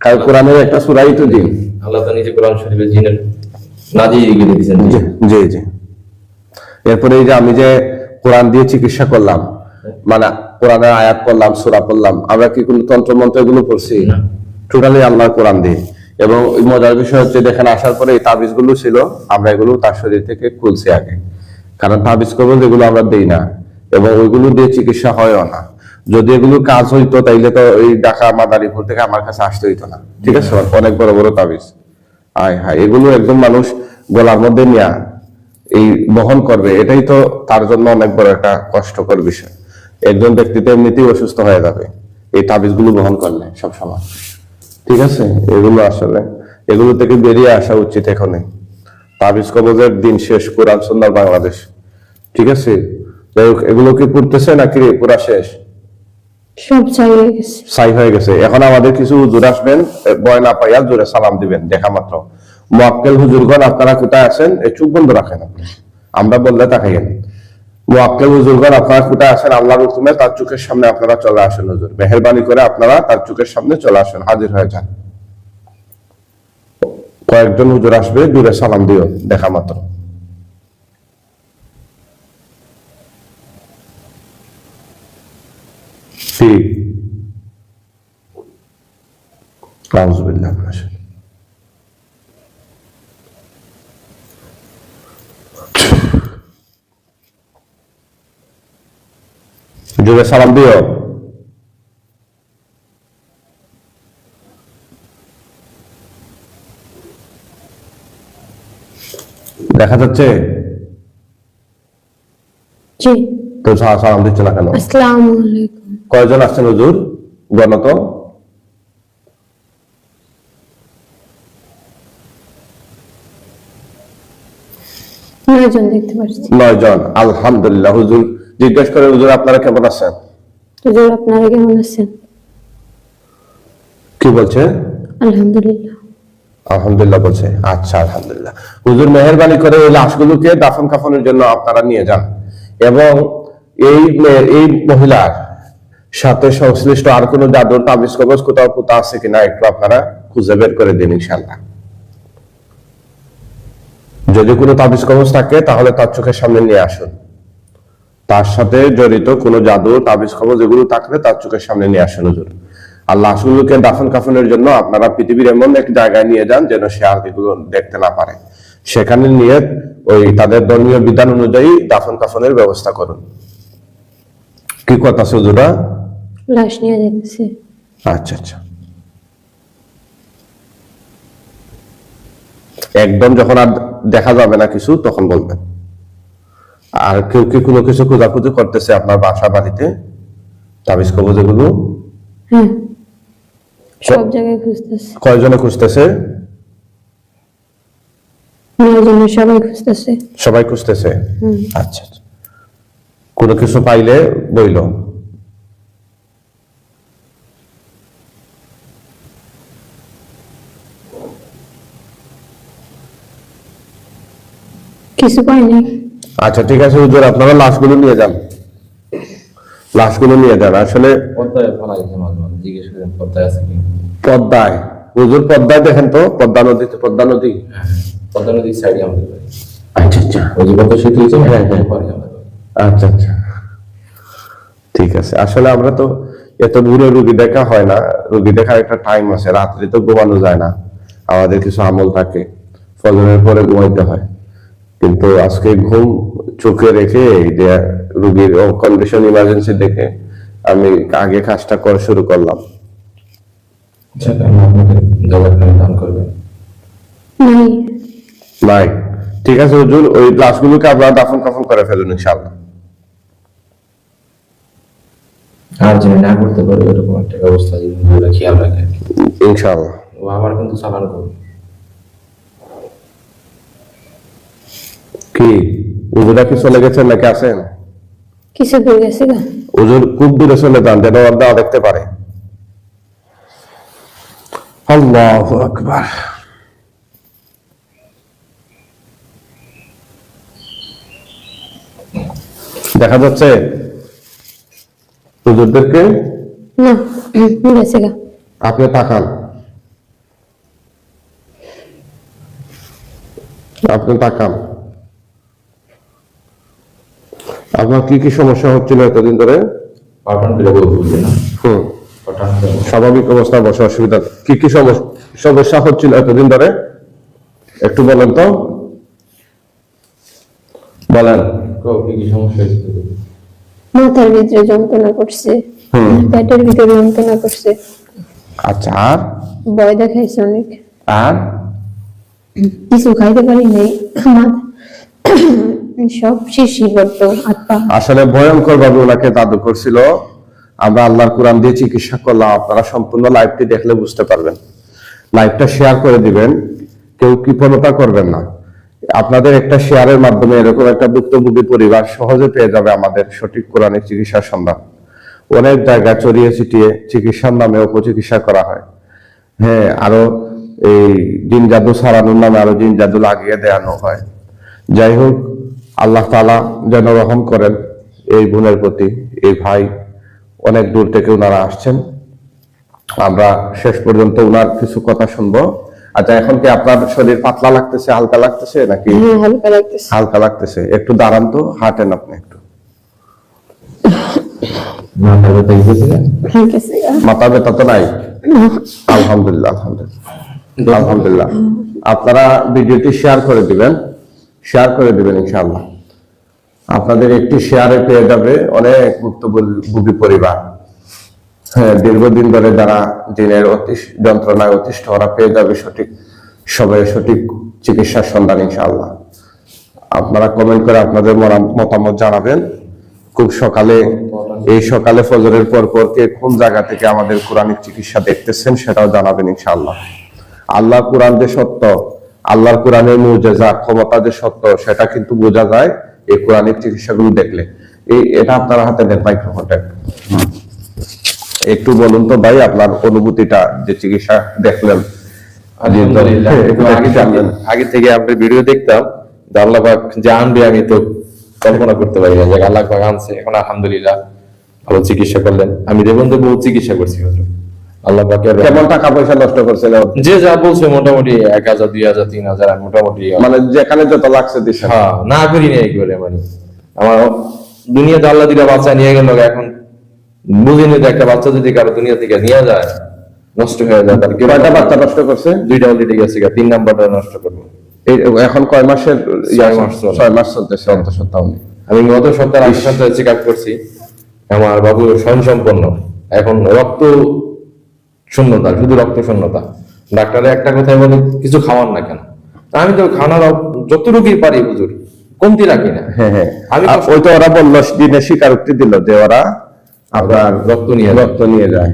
কারণ কোরআনের একটা সূরাই তো জিন। আল্লাহ তো নিজে কোরআন শরীফে জিনের নাজিল গিয়ে দিয়েছেন। জি জি। এরপরে এই যে আমি যে কোরআন দিয়ে চিকিৎসা করলাম, মানে কোরআনের আয়াত পড়লাম, সূরা পড়লাম, আমরা কি কোনো তন্ত্র মন্ত্র এগুলো পড়ছি? টোটালি আল্লাহর কোরআন দিয়ে। এবং মজার বিষয় হচ্ছে, দেখেন আসার পরে এই তাবিজ গুলো ছিল, আমরা এগুলো তার শরীর থেকে খুলছি আগে, কারণ তাবিজ কবজ এগুলো আমরা দেই না, এবং ওইগুলো দিয়ে চিকিৎসা হয়ও না। যদি এগুলো কাজ হইতো তাইলে তো এই ঢাকা মাদারীপুর থেকে আমার কাছে আসতে হইতো না, ঠিক আছে? অনেক বড় বড় তাবিজ, আয় হায়, এগুলো একদম মানুষ গলার মধ্যে নিয়ে এই বহন করবে, এটাই তো তার জন্য অনেক বড় একটা কষ্টকর বিষয়। একজন ব্যক্তি তো এমনিতেই অসুস্থ হয়ে যাবে এই তাবিজগুলো বহন করলে সব সময়, ঠিক আছে? এগুলো আসলে এগুলো থেকে বেরিয়ে আসা উচিত এখনই। তাবিজ কবজের দিন শেষ, কোরআন সুন্নাহ বাংলাদেশ, ঠিক আছে? যাই হোক, এগুলো কি পড়তেছে নাকি পুরা শেষ? সব চাই হয়ে গেছে। ছাই হয়ে গেছে। এখন আমাদের কিছু হুজুর আসবেন, ভয় না পাইয়া জোরে সালাম দিবেন দেখা মাত্র। মুয়াক্কেল হুজুরগণ আপনারা কোথায় আছেন? এই চোখ বন্ধ রাখেন আপনি, আমরা বললে তাকাইয়েন। মুয়াক্কেল হুজুরগণ আপনারা কোথায় আছেন? আল্লাহর হুকুমে তার চোখের সামনে আপনারা চলে আসেন। হুজুর মেহেরবানি করে আপনারা তার চোখের সামনে চলে আসেন, হাজির হয়ে যান। কয়েকজন হুজুর আসবে, জোরে সালাম দিও দেখা মাত্র। ঠিক, আউযুবিল্লাহ মিনাশ শাইতানির রাজিম। জোরে সালাম দিও। দেখা যাচ্ছে জি, তো সালাম দিচ্ছে না কেন? আসসালামু আলাইকুম। কয়জন আসছেন হুজুর গণত? নয়জন দেখতে পাচ্ছি। 9 জন, আলহামদুলিল্লাহ। হুজুর জিজ্ঞেস করে, হুজুর আপনারা কেমন আছেন? হুজুর আপনারা কেমন আছেন? কি বলছে? আলহামদুলিল্লাহ। আলহামদুলিল্লাহ বলছে। আচ্ছা, আলহামদুলিল্লাহ। হুজুর মেহেরবানি করে এই লাশগুলোকে দাফন কাফনের জন্য আপনারা নিয়ে যান, এবং এই মহিলার সাথে সংশ্লিষ্ট আর কোনো জাদুর তাবিজ কবজ কোথাও কোথাও আছে কিনা একটু আপনারা খুঁজে বের করে দিন ইনশাআল্লাহ। যদি কোনো তাবিজ কবজ থাকে তাহলে তার চোখের সামনে নিয়ে আসুন। তার সাথে জড়িত কোনো জাদু তাবিজ কবজ এগুলো থাকলে তার চোখের সামনে নিয়ে আসুন হুজুর। আর লাশগুলোকে দাফন কাফনের জন্য আপনারা পৃথিবীর এমন এক জায়গায় নিয়ে যান যেন সে আর এগুলো দেখতে না পারে, সেখানে নিয়ে ওই তাদের ধর্মীয় বিধান অনুযায়ী দাফন কাফনের ব্যবস্থা করুন। কি কথা হুজুরা? লাশ নিয়ে যাইতেছে। আচ্ছা আচ্ছা, একদম যখন আর দেখা যাবে না কিছু তখন বলবেন। আর কেউ কি কোনো কিছু খোঁজাখুঁজি করতেছে আপনার বাসা বাড়িতে তাবিজ কবজ এগুলো? হ্যাঁ, সব জায়গায় খুঁজতেছে। কয়জনে খুঁজতেছে? 9 জনের সবাই খুঁজতেছে। সবাই খুঁজতেছে। আচ্ছা, কোনো কিছু পাইলে বইল। কিছু পাই নাই। আচ্ছা ঠিক আছে হুজুর, আপনারা লাশগুলো নিয়ে যান, লাশগুলো নিয়ে যান। আসলে পদ্মায় ফেলা গেছে, মাঝে মাঝে জিজ্ঞেস করেন পদ্মায় আছে কি। পদ্মায়, হুজুর পদ্মায় দেখেন তো, পদ্মা নদীতে, পদ্মা নদী, পদ্মা নদীর সাইডে আমাদের বাড়ি। আচ্ছা আচ্ছা, ওই যে পদ্মা সেতু হয়েছে, হ্যাঁ, হ্যাঁ। পরে আমাদের বাড়ি। আচ্ছা আচ্ছা, ঠিক আছে। আসলে আমরা তো এত দূরে রুগী দেখা হয় না, রুগী দেখার একটা টাইম আছে, রাত্রে তো ঘুমানো যায় না, আমাদের কিছু আমল থাকে, ফজরের পরে ঘুমাইতে হয়। কিন্তু আজকে ঘুম চোখে রেখে এই যে রুগীর কন্ডিশন ইমার্জেন্সি দেখে আমি আগে কাজটা করা শুরু করলাম। আচ্ছা, আমি আপনাদের জবাবখানে দান করবেন। নাই। নাই, ঠিক আছে হুজুর, ওই লাশগুলোকে আপনারা দাফন কাফন করে ফেলুন ইনশাআল্লাহ। আর যিনি না করতে পারে এরকম একটা ব্যবস্থা যদি হুজুরা খেয়াল রাখে, ইনশাআল্লাহ। ও আবার কিন্তু চালান করবে। কি হুজুরা কি চলে গেছেন নাকি আছেন? কিছু দূর গেছে গা। হুজুর খুব দূরে চলে যান যেন ওরা দেখতে পারে। আল্লাহু আকবার। দেখা যাচ্ছে হুজুরদেরকে? না, গেছে গা। আপনি তাকান, আপনি তাকান। আপনার কি কি সমস্যা হচ্ছিল এতদিন ধরে? পাঠান করে বলছে না, হুম, পাঠান করে স্বাভাবিক অবস্থা বসে অসুবিধা, কি কি সমস্যা হচ্ছিল এতদিন ধরে একটু বলেন তো, বলেন। কি কি সমস্যা হয়েছে? মাথার ভিতরে যন্ত্রণা করছে, পেটের ভিতরে যন্ত্রণা করছে, আচ্ছা, আর ভয় দেখাইছে অনেক, আর কিছু খাইতে পারি নাই, সব শিরশির করতো হাত পা। আসলে ভয়ঙ্কর ভাবে ওনাকে জাদু করছিল। আমরা আল্লাহর কোরআন দিয়ে চিকিৎসা করলাম। আপনারা সম্পূর্ণ লাইভটি দেখলে বুঝতে পারবেন। লাইভটা শেয়ার করে দিবেন, কেউ কৃপণতা করবেন না। আপনাদের একটা শেয়ারের মাধ্যমে এরকম একটা ভুক্তভোগী পরিবার সহজে পেয়ে যাবে আমাদের সঠিক কোরআনের চিকিৎসার সন্ধান। অনেক জায়গায় ছড়িয়ে ছিটিয়ে চিকিৎসার নামে অপচিকিৎসা করা হয়। হ্যাঁ, আরো এই জিন জাদু সারানোর নামে আরো জিন জাদু লাগিয়ে দেওয়ানো হয়। যাই হোক, আল্লাহ তাআলা যেন রহম করেন এই বোনের প্রতি। এই ভাই অনেক দূর থেকে ওনারা আসছেন। আমরা শেষ পর্যন্ত ওনার কিছু কথা শুনবো। আচ্ছা, এখন কি আপনার শরীর পাতলা লাগতেছে, হালকা লাগতেছে নাকি? হ্যাঁ, হালকা লাগতেছে। হালকা লাগতেছে। একটু দাঁড়ান তো, হাঁটেন আপনি একটু। মাথা ব্যথা গেছে না? ঠিক আছে। মাথা ব্যথা তো নাই? আলহামদুলিল্লাহ, আলহামদুলিল্লাহ, আলহামদুলিল্লাহ। আপনারা ভিডিওটি শেয়ার করে দিবেন, শেয়ার করে দিবেন ইনশাআল্লাহ। আপনাদের একটি শেয়ারে পেয়ে যাবে অনেক ভুক্তভোগী পরিবার। হ্যাঁ, দীর্ঘদিন ধরে যারা জিনের যন্ত্রণায় অতিষ্ঠ, ওরা পেয়ে যাবে সঠিক সময়ে সঠিক চিকিৎসার সন্ধান ইনশাআল্লাহ। আপনারা কমেন্ট করে আপনাদের মতামত জানাবেন। খুব সকালে, এই সকালে ফজরের পর কে কোন জায়গা থেকে আমাদের কোরআনিক চিকিৎসা দেখতেছেন সেটাও জানাবেন ইনশাআল্লাহ। আল্লাহ কোরআন যে সত্য, আল্লাহর কোরআনের মুজিজা ক্ষমতা যে সত্য, সেটা কিন্তু বোঝা যায় এই কোরআনিক চিকিৎসাগুলো দেখলে। এটা আপনার হাতে নেন মাইক্রোফোনটা। একটু বলুন তো ভাই আপনার অনুভূতিটা, যে চিকিৎসা দেখলেন। আলহামদুলিল্লাহ, আগে থেকে আপনার ভিডিও দেখতাম, আল্লাহ পাক যে আনবে আমি তো কল্পনা করতে পারি না, যে আল্লাহ পাক আনছে। এখন আলহামদুলিল্লাহ ভালো চিকিৎসা করলেন। আমি দেবন্দে বহু চিকিৎসা করছি হুজুর। আল্লাহ পাকের কেমন টাকা পয়সা নষ্ট করছিল? যে যা বলছে মোটামুটি 1000, 2000, 3000 আমি মোটামুটি মানে যেখানে যত লাগছে দিচ্ছে। হ্যাঁ, না করি না একবারে। মানে আমার দুনিয়াতে আল্লাহ দিলা বাচ্চা নিয়ে গেল, এখন বুঝিনি যে একটা বাচ্চা যদি কারো দুনিয়া থেকে নিয়ে যায়, নষ্ট হয়ে যায়, তার কয়টা বাচ্চা নষ্ট করছে? 2টা অলরেডি গেছে, 3 নাম্বারটা নষ্ট করবো। এখন কয় মাসের? 6 মাস চলে। 6 মাস চলতেছে। অন্তঃসত্ত্বা আমি গত সপ্তাহে আগের সপ্তাহে চেক আপ করছি। আমার বাবু স্বয়ংসম্পন্ন। এখন রক্ত শূন্যতা, শুধু রক্ত শূন্যতা। ডাক্তারে একটা কথাই বলে, কিছু খাওয়ান না কেন? আমি তো খানার যতটুকুই পারি হুজুর, কমতি রাখি না। হ্যাঁ হ্যাঁ, আমি ওই তো ওরা বললো দিনে স্বীকারোক্তি দিল যে ওরা আপনার রক্ত নিয়ে যায়।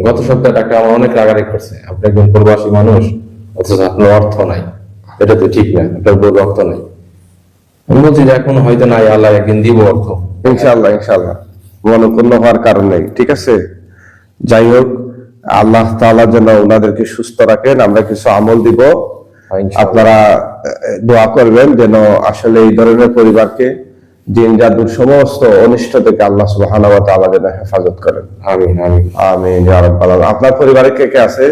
গত সপ্তাহে ডাক্তার আমার অনেক রাগারাগি করছে, আপনি একজন প্রবাসী মানুষ, অথচ আপনার অর্থ নাই, এটা তো ঠিক না, আপনার বড় রক্ত নাই। আমি বলছি যে এখন হয়তো নাই, আল্লাহ একদিন দিব অর্থ। ইনশাআল্লাহ, ইনশাআল্লাহ মনোপূর্ণ হওয়ার কারণ নেই। ঠিক আছে, যাই হোক, আল্লাহ তাআলা যেন ওনাদেরকে সুস্থ রাখেন। আমরা কিছু আমল দিব, আপনারা দোয়া করবেন যেন আসলে এই ধরনের পরিবারকে জিন জাদুর সমস্ত অনিষ্ট থেকে আল্লাহ সুবহানাহু ওয়া তাআলা যেন হেফাজত করেন। আমিন আমিন আমিন ইয়া রাব্বাল আলামিন। আপনার পরিবারে কে কে আছে?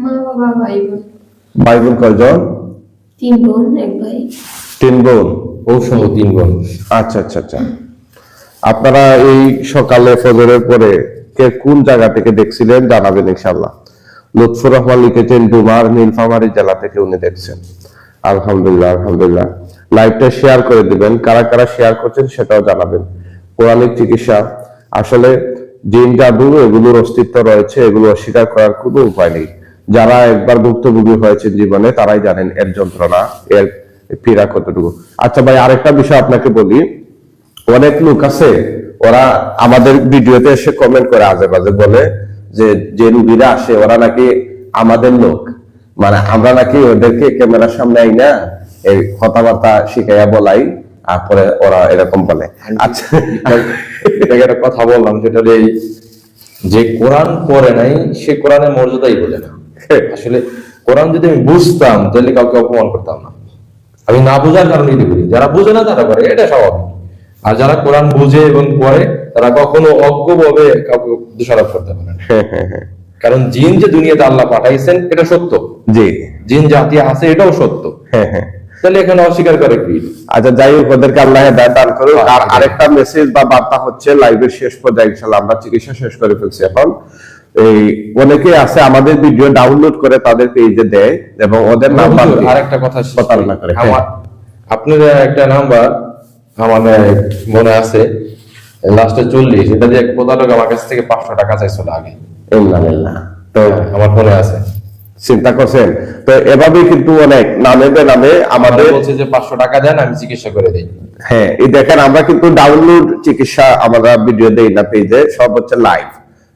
মা, বাবা, ভাই বোন। ভাই বোন কয়জন? 3 বোন, 1 ভাই। 3 বোন। ও সহ 3 বোন। আচ্ছা আচ্ছা আচ্ছা। আপনারা এই সকালে ফজরের পরে কে কোন জায়গা থেকে দেখছিলেন জানাবেন ইনশাআল্লাহ। লুৎফুর রহমান লিখেছেন ডুমার নীলফামারী জেলা থেকে উনি দেখছেন। আলহামদুলিল্লাহ, আলহামদুলিল্লাহ। লাইভটা শেয়ার করে দিবেন, কারা কারা শেয়ার করছেন সেটাও জানাবেন। কোরআনিক চিকিৎসা আসলে জিন জাদু এগুলোর অস্তিত্ব রয়েছে, এগুলো অস্বীকার করার কোনো উপায় নেই। যারা একবার ভুক্তভোগী হয়েছেন জীবনে তারাই জানেন এর যন্ত্রণা, এর পীড়া কতটুকু। আচ্ছা ভাই, আরেকটা বিষয় আপনাকে বলি, অনেক লোক আছে ওরা আমাদের ভিডিওতে এসে কমেন্ট করে আজে বাজে, বলে যে রুগীরা আসে ওরা নাকি আমাদের লোক, মানে আমরা নাকি ওদেরকে ক্যামেরার সামনে আই না এই কথাবার্তা শিখাইয়া বলাই, তারপরে ওরা এরকম বলে। আচ্ছা, এটাকে একটা কথা বললাম, সেটা এই যে কোরআন পড়ে নাই সে কোরআনের মর্যাদাই বোঝে না। আসলে কোরআন যদি আমি বুঝতাম তাহলে কাউকে অপমান করতাম না। আমি না বোঝার কারণে এটা করি, যারা বোঝে না তারা করে, এটা স্বাভাবিক। আর যারা কোরআন বুঝে এবং পড়ে তারা কখনো অজ্ঞভাবে কাউকে দোষারোপ করতে পারে না। কারণ জিন যে দুনিয়াতে আল্লাহ পাঠাইছেন এটা সত্য, জি, জিন জাতি আছে এটাও সত্য। তাহলে এখানে অস্বীকার করে কি? আচ্ছা, যাই হোক, ওদেরকে আল্লাহ হেদায়েত দান করুন। আর আরেকটা মেসেজ বা বার্তা হচ্ছে, লাইভের শেষ পর্যায়ে ইনশাআল্লাহ আমরা চিকিৎসা শেষ করে ফেলছি। এখন এই অনেকে আছে আমাদের ভিডিও ডাউনলোড করে তাদের পেজে দেয় এবং ওদের নাম্বার আরেকটা কথা প্রতারণা করে। আপনার একটা নাম্বার আমার মনে আছে, লাস্টে 40, এটা দিয়ে এক প্রতারক আমার কাছ থেকে 500 টাকা চাইছিল আগে, ইন্নালিল্লাহ। তো আমার ফোনে আছে। চিন্তা করছেন, তো এভাবেই কিন্তু অনেক নামে বেনামে আমাদের বলছে যে 500 টাকা দেন, আমি চিকিৎসা করে দিই। হ্যাঁ, এই দেখেন আমরা কিন্তু ডাউনলোড চিকিৎসা আমরা ভিডিও দেই না পেজে, সব হচ্ছে লাইভ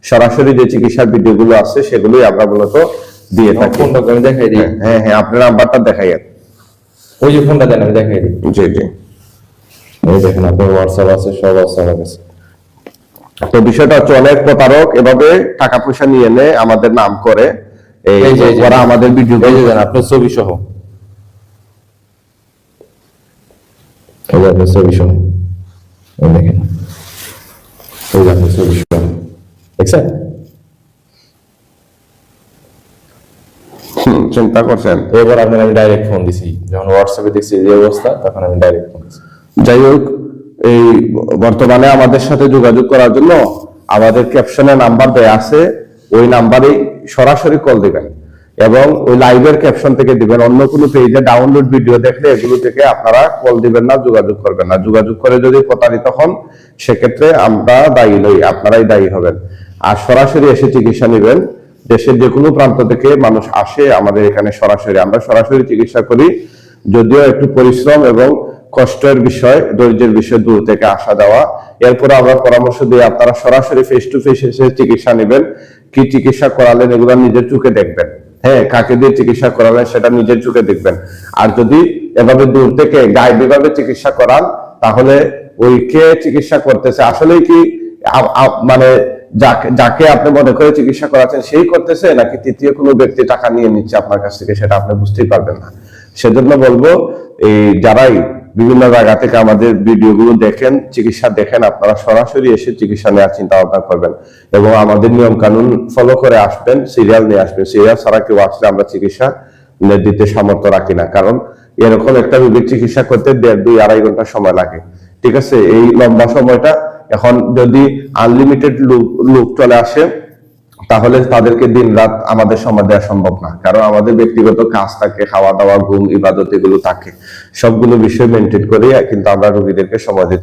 সরাসরি যে চিকিৎসার ভিডিও গুলো আছে সেগুলোই আমরা মূলত দিয়ে থাকি। ফোনটা আমি দেখাই দিই। হ্যাঁ হ্যাঁ, আপনার নাম্বারটা দেখাইয়েন। ওই যে ফোনটা দেন, আমি দেখাই দিই। জি জি। এই দেখেন আপনার হোয়াটসঅ্যাপ আছে, সব আছে আমার কাছে। তো বিষয়টা হচ্ছে অনেক প্রতারক এভাবে টাকা পয়সা নিয়ে এনে আমাদের নাম করে এই যে ওরা আমাদের ভিডিও এই যে দেন আপনার ছবি সহ, এই যে আপনার ছবি সহ, এই দেখেন, এই যে আপনার ছবি সহ, দেখছেন? চিন্তা করছেন। এবার আপনার আমি ডাইরেক্ট ফোন দিছি, যখন হোয়াটসঅ্যাপে দেখছি যে অবস্থা, তখন আমি ডাইরেক্ট ফোন দিছি। যাই হোক, এই বর্তমানে আমাদের সাথে যোগাযোগ করার জন্য আমাদের ক্যাপশনে নাম্বার দেয়া আছে, ওই নাম্বারেই সরাসরি কল দিবেন এবং ওই লাইভের ক্যাপশন থেকে দিবেন। অন্য কোনো পেজে ডাউনলোড ভিডিও দেখলে এগুলো থেকে আপনারা কল দিবেন না, যোগাযোগ করবেন না। যোগাযোগ করে যদি প্রতারিত হন সেক্ষেত্রে আমরা দায়ী নই, আপনারাই দায়ী হবেন। আর সরাসরি এসে চিকিৎসা নেবেন। দেশের যে কোনো প্রান্ত থেকে মানুষ আসে আমাদের এখানে সরাসরি, আমরা সরাসরি চিকিৎসা করি। যদিও একটু পরিশ্রম এবং কষ্টের বিষয়, ধৈর্যের বিষয় দূর থেকে আসা যাওয়া। এরপরে আমরা পরামর্শ দিই আপনারা সরাসরি ফেস টু ফেস এসে চিকিৎসা নেবেন। কি চিকিৎসা করালেন এগুলো নিজের চোখে দেখবেন। হ্যাঁ, কাকে দিয়ে চিকিৎসা করালেন সেটা নিজের চোখে দেখবেন। আর যদি এভাবে দূর থেকে গাইড ভাবে চিকিৎসা করান, তাহলে ওই কে চিকিৎসা করতেছে আসলেই কি মানে যাকে আপনি মনে করে চিকিৎসা করাচ্ছেন সেই করতেছে, নাকি তৃতীয় কোনো ব্যক্তি টাকা নিয়ে নিচ্ছে আপনার কাছ থেকে, সেটা আপনি বুঝতেই পারবেন না। সেজন্য বলবো, এই যারাই বিভিন্ন জায়গা থেকে আমাদের ভিডিওগুলো দেখেন, চিকিৎসা দেখেন, আপনারা সরাসরি এসে চিকিৎসা নেওয়ার চিন্তা ভাবনা করবেন এবং আমাদের নিয়ম কানুন ফলো করে আসবেন, সিরিয়াল নিয়ে আসবেন। সিরিয়াল ছাড়া কেউ আসলে আমরা চিকিৎসা দিতে সামর্থ্য রাখি না, কারণ এরকম একটা রোগীর চিকিৎসা করতে 1.5-2-2.5 ঘন্টা সময় লাগে। ঠিক আছে, এই লম্বা সময়টা এখন যদি আনলিমিটেড লোক চলে আসে তাহলে তাদেরকে দিন রাত আমাদের সময় দেওয়া সম্ভব না, কারণ আমাদের ব্যক্তিগত কাজ থাকে, খাওয়া দাওয়া, ঘুম, ইবাদত এগুলো থাকে। সবগুলো বিষয় মেনটেন করে কিন্তু আমরা রোগীদেরকে সময় দিতে